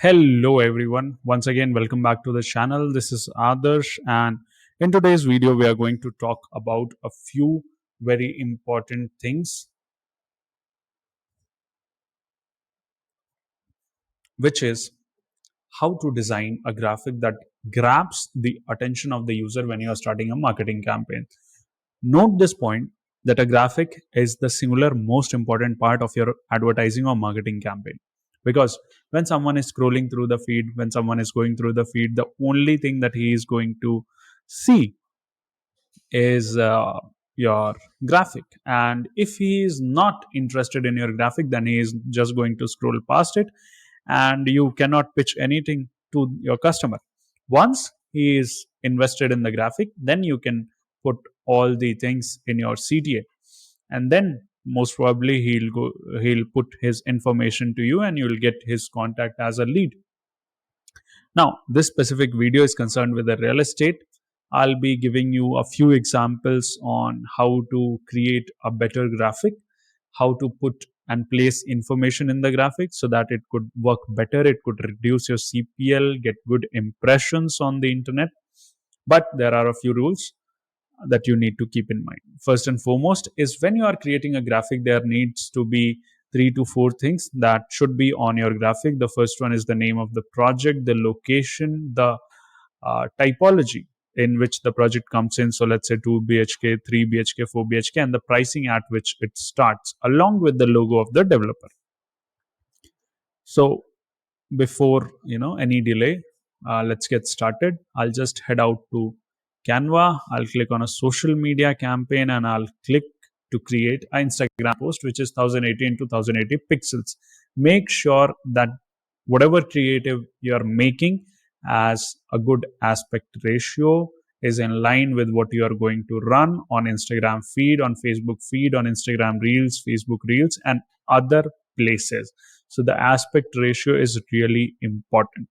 Hello everyone. Once again, welcome back to the channel. This is Adarsh, and in today's video, we are going to talk about a few very important things, which is how to design a graphic that grabs the attention of the user when you are starting a marketing campaign. Note this point that a graphic is the singular most important part of your advertising or marketing campaign. Because when someone is scrolling through the feed, when someone is going through the feed, the only thing that he is going to see is your graphic. And if he is not interested in your graphic, then he is just going to scroll past it and you cannot pitch anything to your customer. Once he is invested in the graphic, then you can put all the things in your CTA, and then most probably he'll put his information to you and you'll get his contact as a lead. Now, this specific video is concerned with the real estate. I'll be giving you a few examples on how to create a better graphic, how to put and place information in the graphic so that it could work better, it could reduce your CPL, get good impressions on the internet. But there are a few rules that you need to keep in mind. First and foremost is when you are creating a graphic, there needs to be three to four things that should be on your graphic. The first one is the name of the project, the location, the typology in which the project comes in. So let's say 2 BHK, 3 BHK, 4 BHK, and the pricing at which it starts, along with the logo of the developer. So before any delay, let's get started. I'll just head out to Canva. I'll click on a social media campaign and I'll click to create an Instagram post which is 1080 into 1080 pixels. Make sure that whatever creative you're making as a good aspect ratio is in line with what you are going to run on Instagram feed, on Facebook feed, on Instagram reels, Facebook reels, and other places. So the aspect ratio is really important.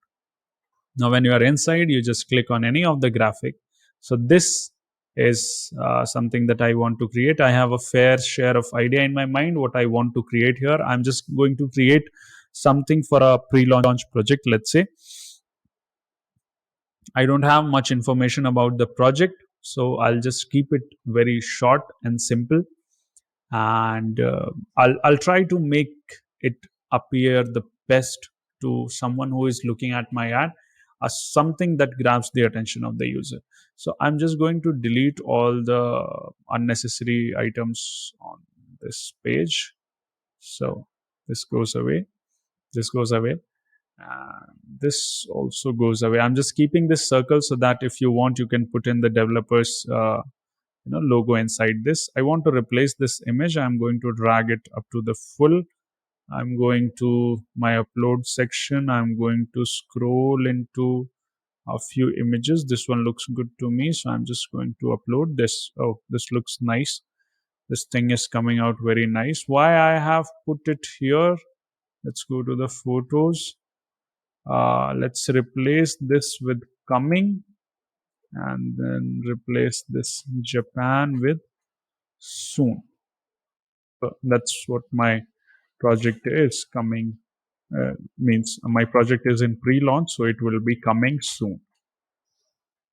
Now, when you are inside, you just click on any of the graphic. So this is something that I want to create. I have a fair share of idea in my mind what I want to create here. I'm just going to create something for a pre-launch project, let's say. I don't have much information about the project, so I'll just keep it very short and simple, and I'll try to make it appear the best to someone who is looking at my ad as something that grabs the attention of the user. So I'm just going to delete all the unnecessary items on this page. So this goes away, this goes away, and this also goes away. I'm just keeping this circle so that if you want, you can put in the developers logo inside this. I want to replace this image. I'm going to drag it up to the full. I'm going to my upload section. I'm going to scroll into a few images. This one looks good to me, so I'm just going to upload this. Oh, this looks nice. This thing is coming out very nice. Why I have put it here? Let's go to the photos. Let's replace this with coming, and then replace this Japan with soon. So that's what my project is coming. Means my project is in pre-launch, so it will be coming soon.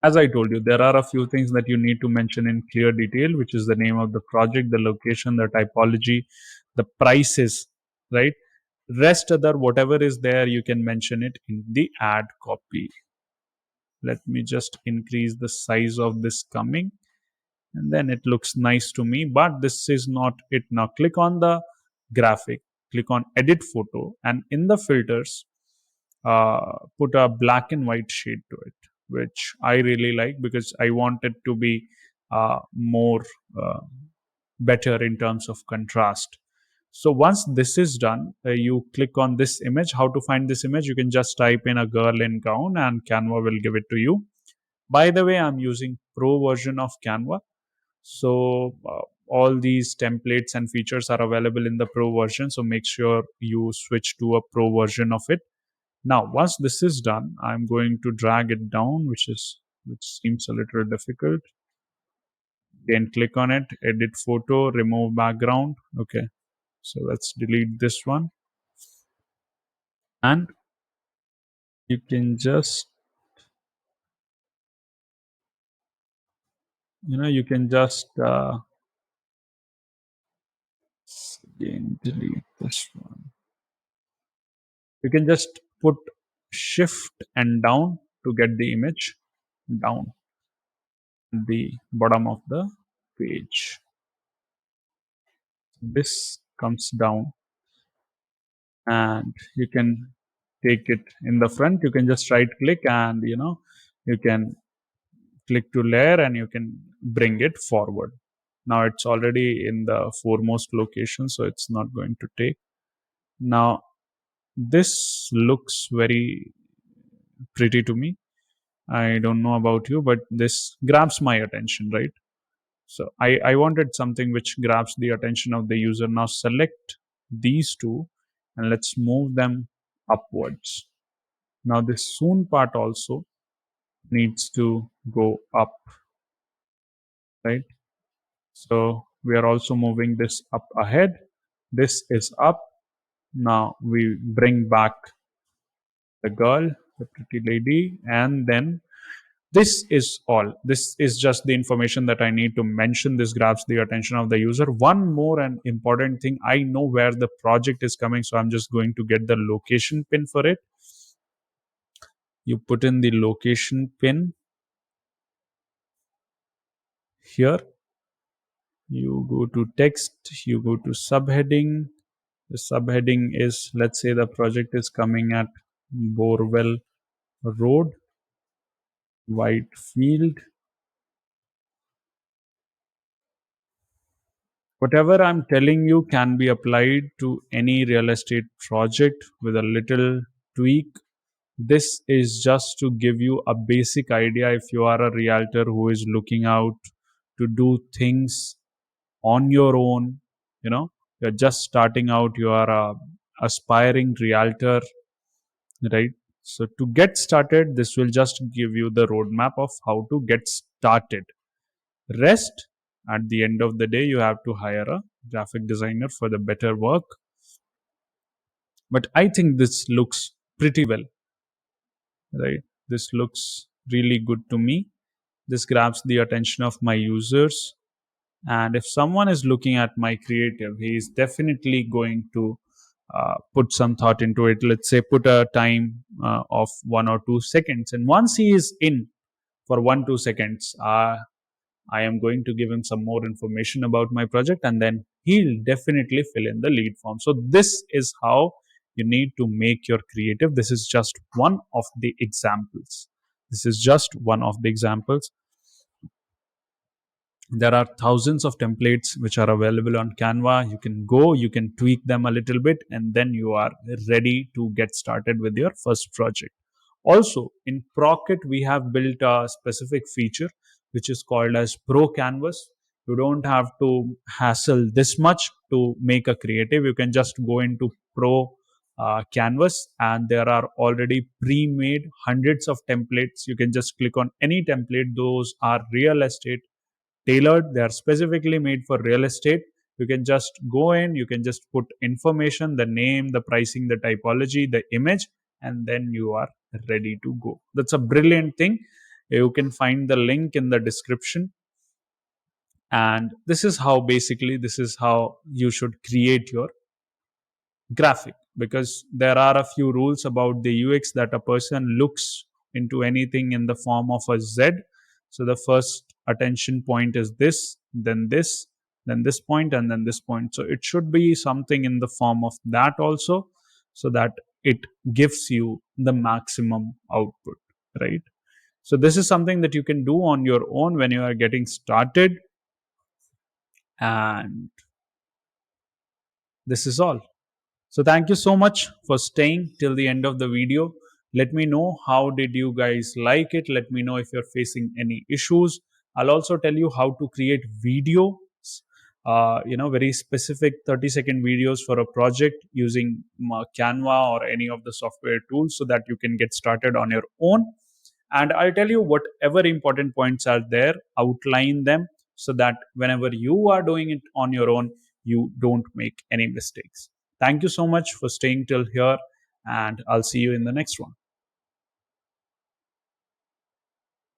As I told you, there are a few things that you need to mention in clear detail, which is the name of the project, the location, the typology, the prices, right? Rest other whatever is there, you can mention it in the ad copy. Let me just increase the size of this coming, and then it looks nice to me. But this is not it. Now click on the graphic, click on edit photo, and in the filters put a black and white shade to it, which I really like because I want it to be more better in terms of contrast. So once this is done, you click on this image. How to find this image? You can just type in a girl in gown and Canva will give it to you. By the way, I'm using pro version of Canva. So all these templates and features are available in the pro version. So make sure you switch to a pro version of it. Now, once this is done, I'm going to drag it down, which seems a little difficult. Then click on it, edit photo, remove background. Okay, so let's delete this one. And You can just, you can just again delete this one. You can just put shift and down to get the image down the bottom of the page. This comes down, and you can take it in the front. You can just right click, and you can click to layer, and you can bring it forward. Now it's already in the foremost location, so it's not going to take. Now this looks very pretty to me. I don't know about you, but this grabs my attention, right? So I wanted something which grabs the attention of the user. Now select these two, and let's move them upwards. Now this soon part also needs to go up, right? So we are also moving this up ahead. This is up. Now we bring back the girl, the pretty lady, and then this is all. This is just the information that I need to mention. This grabs the attention of the user. One more and important thing, I know where the project is coming, so I'm just going to get the location pin for it. You put in the location pin here. You go to text, you go to subheading. The subheading is, let's say the project is coming at Borewell Road, Whitefield. Whatever I'm telling you can be applied to any real estate project with a little tweak. This is just to give you a basic idea if you are a realtor who is looking out to do things on your own. You're just starting out, you are a aspiring realtor, right? So to get started, this will just give you the roadmap of how to get started. Rest, at the end of the day, you have to hire a graphic designer for the better work. But I think this looks pretty well, right? This looks really good to me. This grabs the attention of my users. And if someone is looking at my creative, he is definitely going to put some thought into it. Let's say put a time of 1 or 2 seconds. And once he is in for 1 2 seconds, I am going to give him some more information about my project, and then he'll definitely fill in the lead form. So this is how you need to make your creative. This is just one of the examples. This is just one of the examples. There are thousands of templates which are available on Canva. You can go, you can tweak them a little bit, and then you are ready to get started with your first project. Also, in Procket, we have built a specific feature which is called as Pro Canvas. You don't have to hassle this much to make a creative. You can just go into Pro Canvas, and there are already pre-made hundreds of templates. You can just click on any template. Those are real estate tailored. They are specifically made for real estate. You can just go in, you can just put information, the name, the pricing, the typology, the image, and then you are ready to go. That's a brilliant thing. You can find the link in the description. And this is how you should create your graphic, because there are a few rules about the UX that a person looks into anything in the form of a Z. So the first attention point is then this point, and then this point. So it should be something in the form of that also, so that it gives you the maximum output, right? So this is something that you can do on your own when you are getting started. And this is all. So thank you so much for staying till the end of the video. Let me know how did you guys like it. Let me know if you're facing any issues. I'll also tell you how to create videos, very specific 30-second videos for a project using Canva or any of the software tools, so that you can get started on your own. And I'll tell you whatever important points are there, outline them, so that whenever you are doing it on your own, you don't make any mistakes. Thank you so much for staying till here, and I'll see you in the next one.